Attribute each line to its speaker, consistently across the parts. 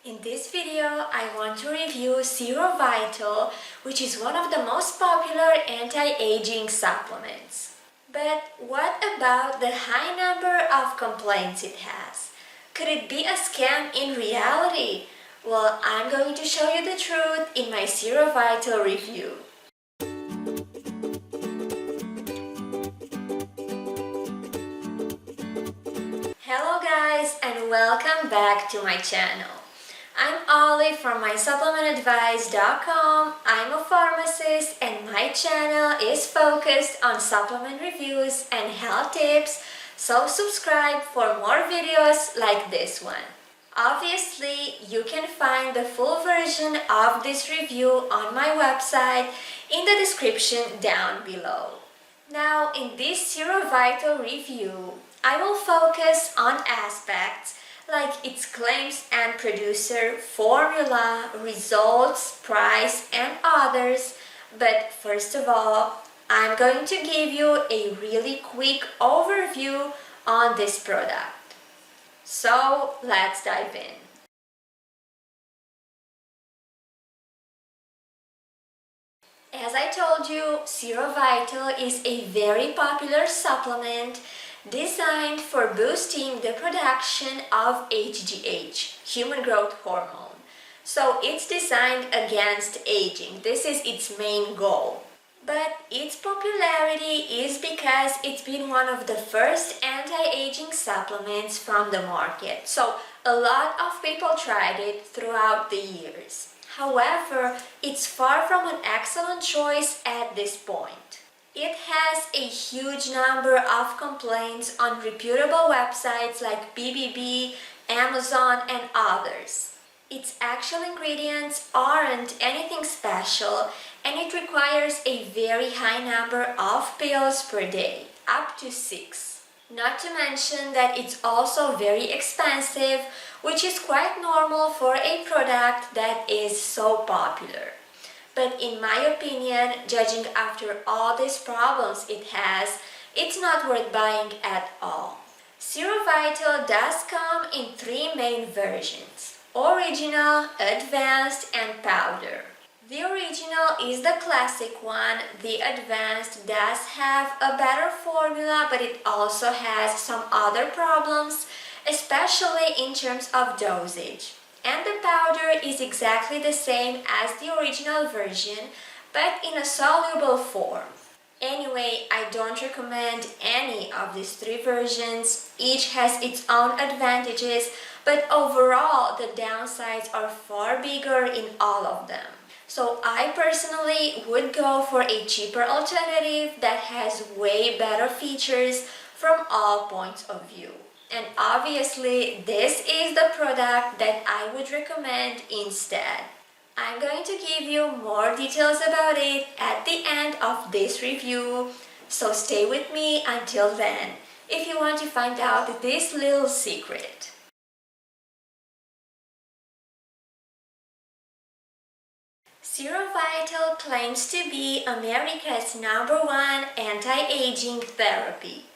Speaker 1: In this video, I want to review Zero Vital, which is one of the most popular anti-aging supplements. But what about the high number of complaints it has? Could it be a scam in reality? Well, I'm going to show you the truth in my Zero Vital review. Hello guys and welcome back to my channel. I'm Olive from mysupplementadvice.com. I'm a pharmacist and my channel is focused on supplement reviews and health tips, so subscribe for more videos like this one. Obviously, you can find the full version of this review on my website in the description down below. Now, in this Zero Vital review, I will focus on aspects like its claims and producer, formula, results, price, and others. But first of all, I'm going to give you a really quick overview on this product. So let's dive in. As I told you, Zero Vital is a very popular supplement designed for boosting the production of HGH, human growth hormone. So it's designed against aging. This is its main goal. But its popularity is because it's been one of the first anti-aging supplements from the market. So a lot of people tried it throughout the years. However, it's far from an excellent choice at this point. It has a huge number of complaints on reputable websites like BBB, Amazon, and others. Its actual ingredients aren't anything special, and it requires a very high number of pills per day, up to 6. Not to mention that it's also very expensive, which is quite normal for a product that is so popular. But in my opinion, judging after all these problems it has, it's not worth buying at all. Zero Vital does come in 3 main versions: original, advanced, and powder. The original is the classic one. The advanced does have a better formula, but it also has some other problems, especially in terms of dosage. And the powder is exactly the same as the original version, but in a soluble form. Anyway, I don't recommend any of these 3 versions. Each has its own advantages, but overall the downsides are far bigger in all of them. So I personally would go for a cheaper alternative that has way better features from all points of view. And obviously, this is the product that I would recommend instead. I'm going to give you more details about it at the end of this review, so stay with me until then if you want to find out this little secret. Zero Vital claims to be America's #1 anti-aging therapy.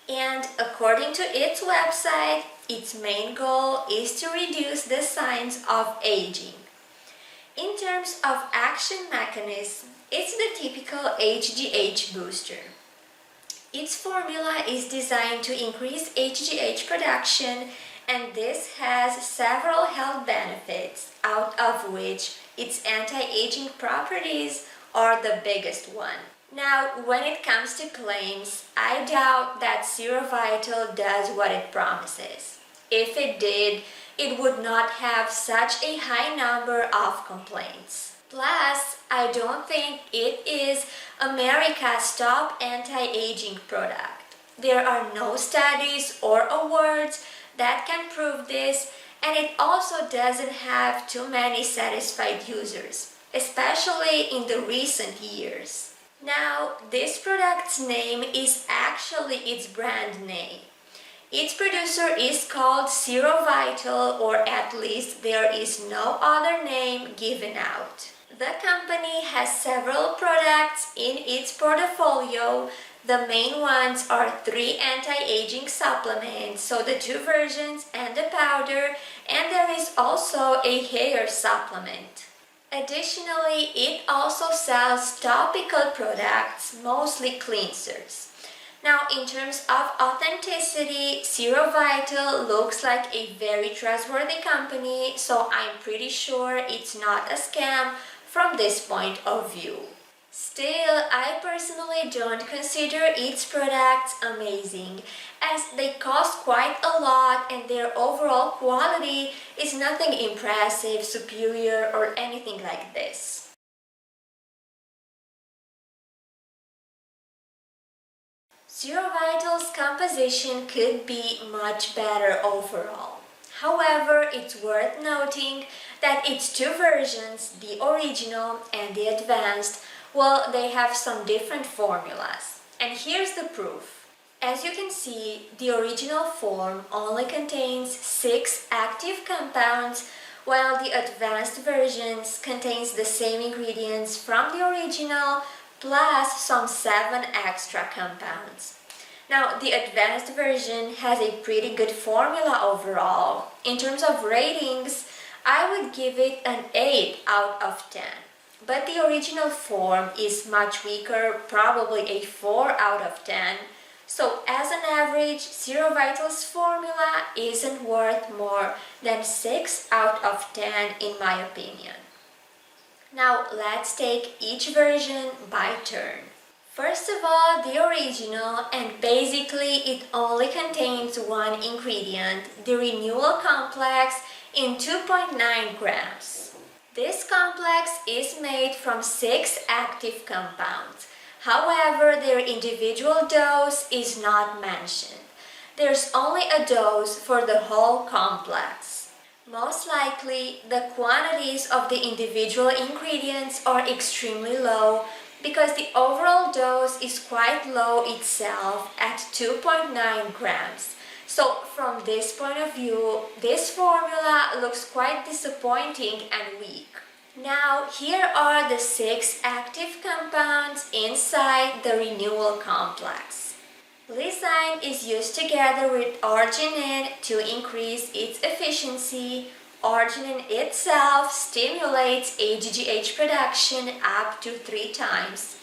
Speaker 1: And according to its website, its main goal is to reduce the signs of aging. In terms of action mechanism, it's the typical HGH booster. Its formula is designed to increase HGH production, and this has several health benefits, out of which its anti-aging properties are the biggest one. Now, when it comes to claims, I doubt that Zero Vital does what it promises. If it did, it would not have such a high number of complaints. Plus, I don't think it is America's top anti-aging product. There are no studies or awards that can prove this, and it also doesn't have too many satisfied users, especially in the recent years. Now, this product's name is actually its brand name. Its producer is called Zero Vital, or at least there is no other name given out. The company has several products in its portfolio The main ones are 3 anti-aging supplements, so the 2 versions and the powder, and there is also a hair supplement. Additionally, it also sells topical products, mostly cleansers. Now, in terms of authenticity, Zero Vital looks like a very trustworthy company, so I'm pretty sure it's not a scam from this point of view. Still, I personally don't consider its products amazing, as they cost quite a lot and their overall quality is nothing impressive, superior, or anything like this. Zero Vital's composition could be much better overall. However, it's worth noting that its 2 versions, the original and the advanced, well, they have some different formulas. And here's the proof. As you can see, the original form only contains 6 active compounds, while the advanced versions contains the same ingredients from the original plus some 7 extra compounds. Now, the advanced version has a pretty good formula overall. In terms of ratings, I would give it an 8 out of 10. But the original form is much weaker, probably a 4 out of 10. So as an average, Zero Vital's formula isn't worth more than 6 out of 10 in my opinion. Now let's take each version by turn. First of all, the original, and basically it only contains one ingredient, the Renewal Complex in 2.9 grams. This complex is made from 6 active compounds. However, their individual dose is not mentioned. There's only a dose for the whole complex. Most likely, the quantities of the individual ingredients are extremely low because the overall dose is quite low itself at 2.9 grams. So from this point of view, this formula looks quite disappointing and weak. Now here are the 6 active compounds inside the Renewal Complex. Lysine is used together with arginine to increase its efficiency. Arginine itself stimulates AGGH production up to 3 times.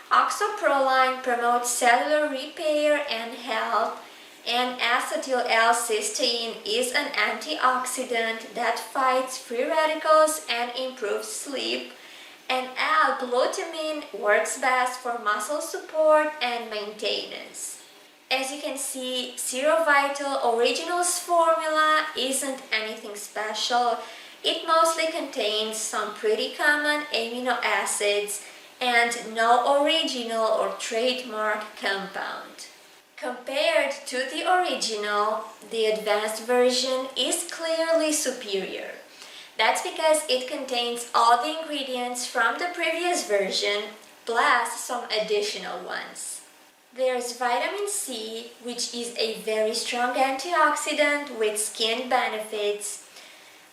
Speaker 1: Oxoproline promotes cellular repair and health, and acetyl L-cysteine is an antioxidant that fights free radicals and improves sleep, and L-glutamine works best for muscle support and maintenance. As you can see, Zero Vital Original's formula isn't anything special. It mostly contains some pretty common amino acids and no original or trademark compound. Compared to the original, the advanced version is clearly superior. That's because it contains all the ingredients from the previous version plus some additional ones. There's vitamin C, which is a very strong antioxidant with skin benefits,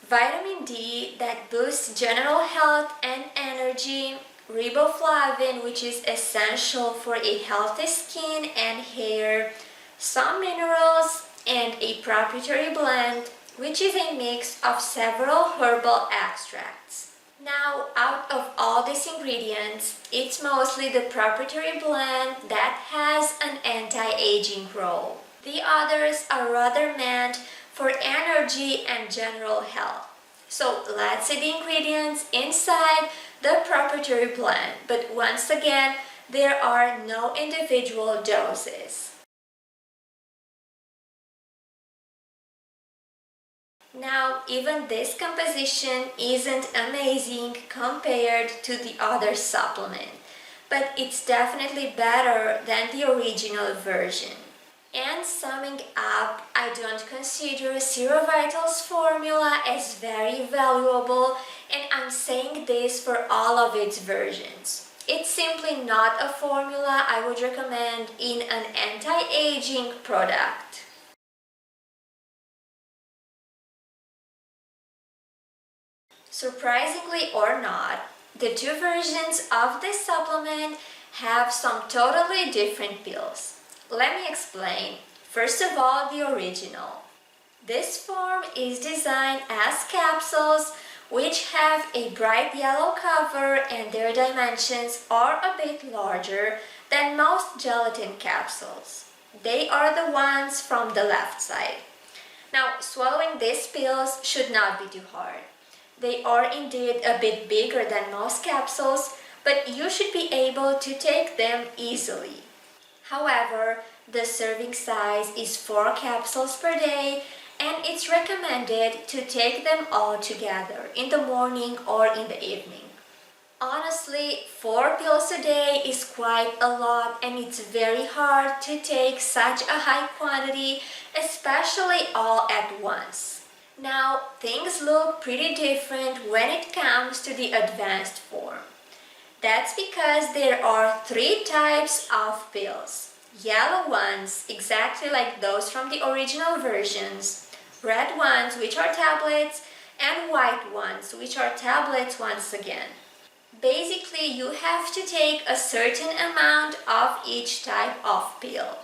Speaker 1: vitamin D that boosts general health and energy, riboflavin, which is essential for a healthy skin and hair, some minerals, and a proprietary blend, which is a mix of several herbal extracts. Now, out of all these ingredients, it's mostly the proprietary blend that has an anti-aging role. The others are rather meant for energy and general health. So let's see the ingredients inside the proprietary blend, but once again, there are no individual doses. Now, even this composition isn't amazing compared to the other supplement, but it's definitely better than the original version. And summing up, I don't consider Zero Vital's formula as very valuable, and I'm saying this for all of its versions. It's simply not a formula I would recommend in an anti-aging product. Surprisingly or not, the 2 versions of this supplement have some totally different pills. Let me explain. First of all, the original. This form is designed as capsules which have a bright yellow cover and their dimensions are a bit larger than most gelatin capsules. They are the ones from the left side. Now, swallowing these pills should not be too hard. They are indeed a bit bigger than most capsules, but you should be able to take them easily. However, the serving size is 4 capsules per day, and it's recommended to take them all together in the morning or in the evening. Honestly, 4 pills a day is quite a lot, and it's very hard to take such a high quantity, especially all at once. Now, things look pretty different when it comes to the advanced form. That's because there are 3 types of pills. Yellow ones, exactly like those from the original versions, red ones, which are tablets, and white ones, which are tablets once again. Basically, you have to take a certain amount of each type of pill.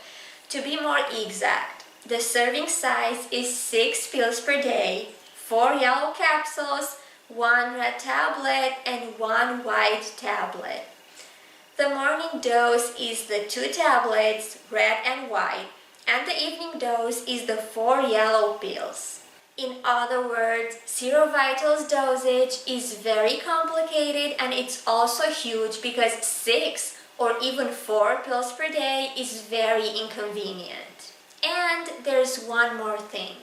Speaker 1: To be more exact, the serving size is 6 pills per day, 4 yellow capsules, 1 red tablet, and 1 white tablet. The morning dose is the 2 tablets, red and white, and the evening dose is the 4 yellow pills. In other words, Zero Vital's dosage is very complicated, and it's also huge because 6 or even 4 pills per day is very inconvenient. And there's one more thing.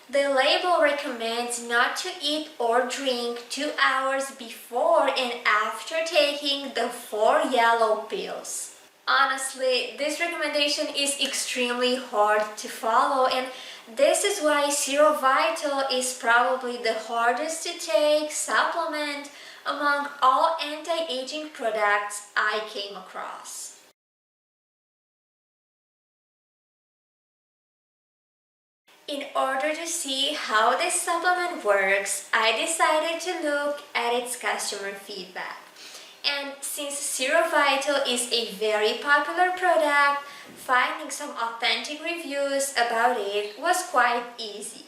Speaker 1: The label recommends not to eat or drink 2 hours before and after taking the 4 yellow pills. Honestly, this recommendation is extremely hard to follow, and this is why Zero Vital is probably the hardest to take supplement among all anti-aging products I came across. In order to see how this supplement works, I decided to look at its customer feedback. And since Zero Vital is a very popular product, finding some authentic reviews about it was quite easy.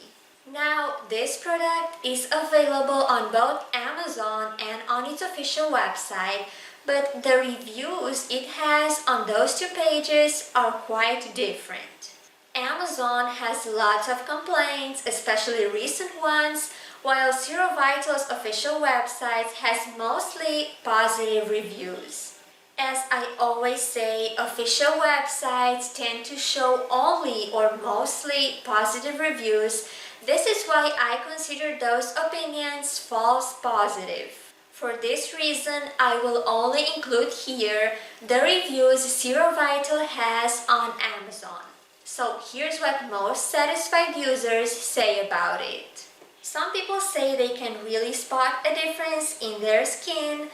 Speaker 1: Now, this product is available on both Amazon and on its official website, but the reviews it has on those 2 pages are quite different. Amazon has lots of complaints, especially recent ones, while Zero Vital's official website has mostly positive reviews. As I always say, official websites tend to show only or mostly positive reviews. This is why I consider those opinions false positive. For this reason, I will only include here the reviews Zero Vital has on Amazon. So here's what most satisfied users say about it. Some people say they can really spot a difference in their skin.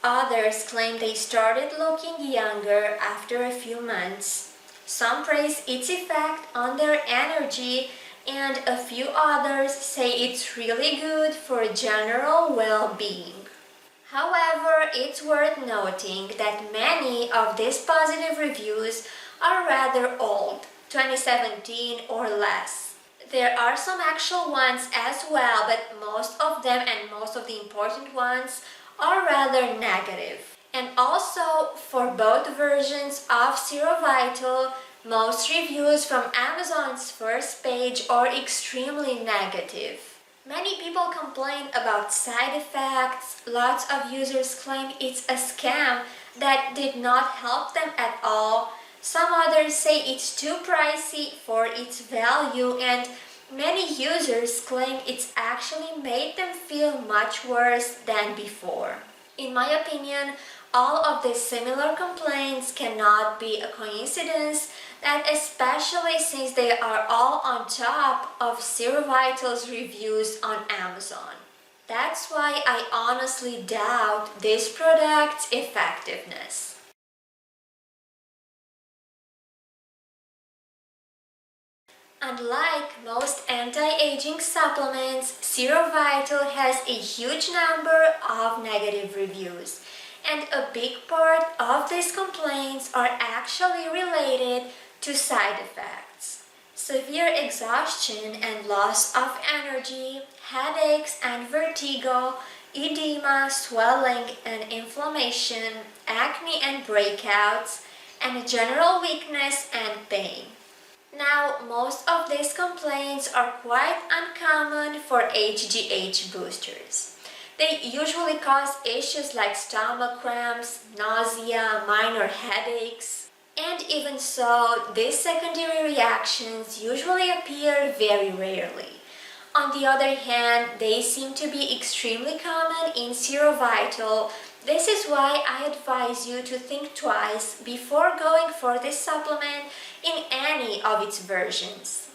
Speaker 1: Others claim they started looking younger after a few months. Some praise its effect on their energy, and a few others say it's really good for general well-being. However, it's worth noting that many of these positive reviews are rather old, 2017 or less. There are some actual ones as well, but most of them and most of the important ones are rather negative. And also, for both versions of Zero Vital, most reviews from Amazon's first page are extremely negative. Many people complain about side effects. Lots of users claim it's a scam that did not help them at all. Some others say it's too pricey for its value, and many users claim it's actually made them feel much worse than before. In my opinion, all of these similar complaints cannot be a coincidence, and especially since they are all on top of Zero Vital's reviews on Amazon. That's why I honestly doubt this product's effectiveness. Unlike most anti-aging supplements, Zero Vital has a huge number of negative reviews. and a big part of these complaints are actually related to side effects. Severe exhaustion and loss of energy, headaches and vertigo, edema, swelling and inflammation, acne and breakouts, and general weakness and pain. Now, most of these complaints are quite uncommon for HGH boosters. They usually cause issues like stomach cramps, nausea, minor headaches, and even so, these secondary reactions usually appear very rarely. On the other hand, they seem to be extremely common in Serovital. This is why I advise you to think twice before going for this supplement in any of its versions.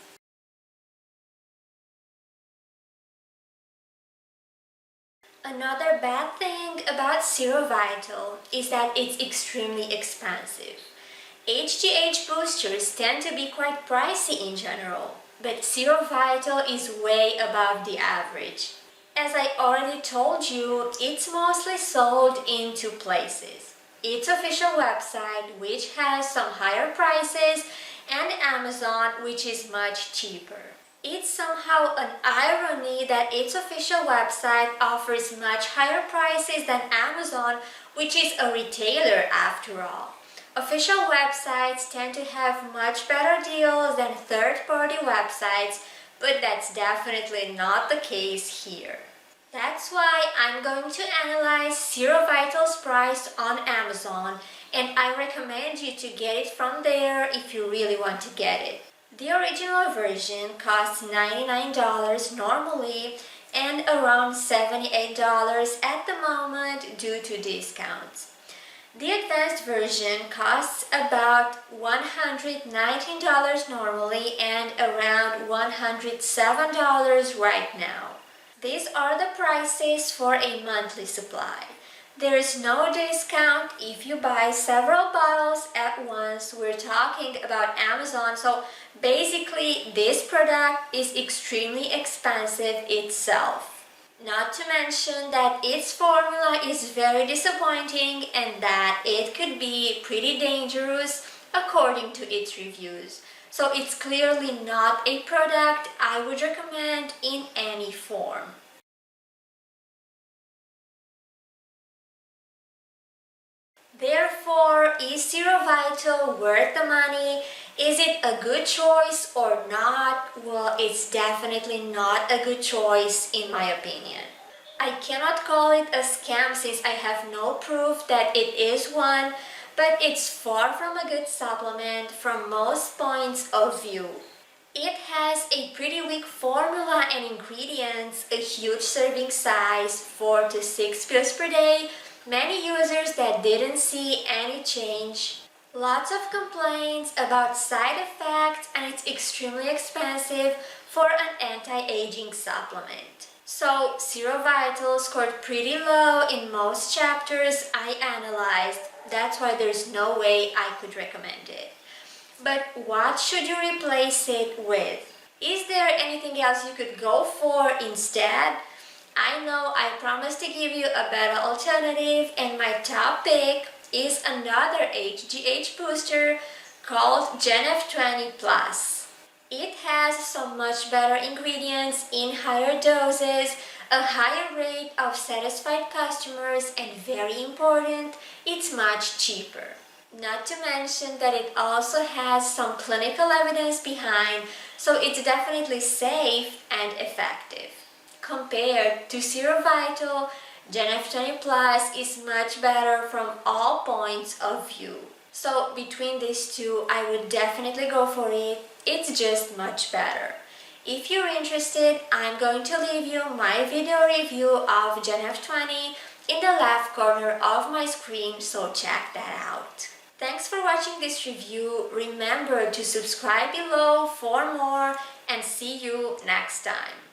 Speaker 1: Another bad thing about Serovital is that it's extremely expensive. HGH boosters tend to be quite pricey in general, but Serovital is way above the average. As I already told you, it's mostly sold in two places. Its official website, which has some higher prices, and Amazon, which is much cheaper. It's somehow an irony that its official website offers much higher prices than Amazon, which is a retailer after all. Official websites tend to have much better deals than third-party websites, but that's definitely not the case here. That's why I'm going to analyze Serovital's price on Amazon, and I recommend you to get it from there if you really want to get it. The original version costs $99 normally and around $78 at the moment due to discounts. The advanced version costs about $119 normally and around $107 right now. These are the prices for a monthly supply. There is no discount if you buy several bottles at once. We're talking about Amazon, so basically this product is extremely expensive itself. Not to mention that its formula is very disappointing and that it could be pretty dangerous according to its reviews. So it's clearly not a product I would recommend in any form. Therefore, is Serovital worth the money? Is it a good choice or not? Well, it's definitely not a good choice in my opinion. I cannot call it a scam since I have no proof that it is one, but it's far from a good supplement from most points of view. It has a pretty weak formula and ingredients, a huge serving size, 4 to 6 pills per day, many users that didn't see any change, lots of complaints about side effects, and it's extremely expensive for an anti-aging supplement. So, Serovital scored pretty low in most chapters I analyzed. That's why there's no way I could recommend it. But what should you replace it with? Is there anything else you could go for instead? I know I promised to give you a better alternative, and my top pick is another HGH booster called GenF20 Plus. It has some much better ingredients in higher doses, a higher rate of satisfied customers, and very important, it's much cheaper. Not to mention that it also has some clinical evidence behind, so it's definitely safe and effective. Compared to Serovital, GenF20 Plus is much better from all points of view. So between these two, I would definitely go for it. It's just much better. If you're interested, I'm going to leave you my video review of GenF20 in the left corner of my screen, so check that out. Thanks for watching this review. Remember to subscribe below for more, and see you next time.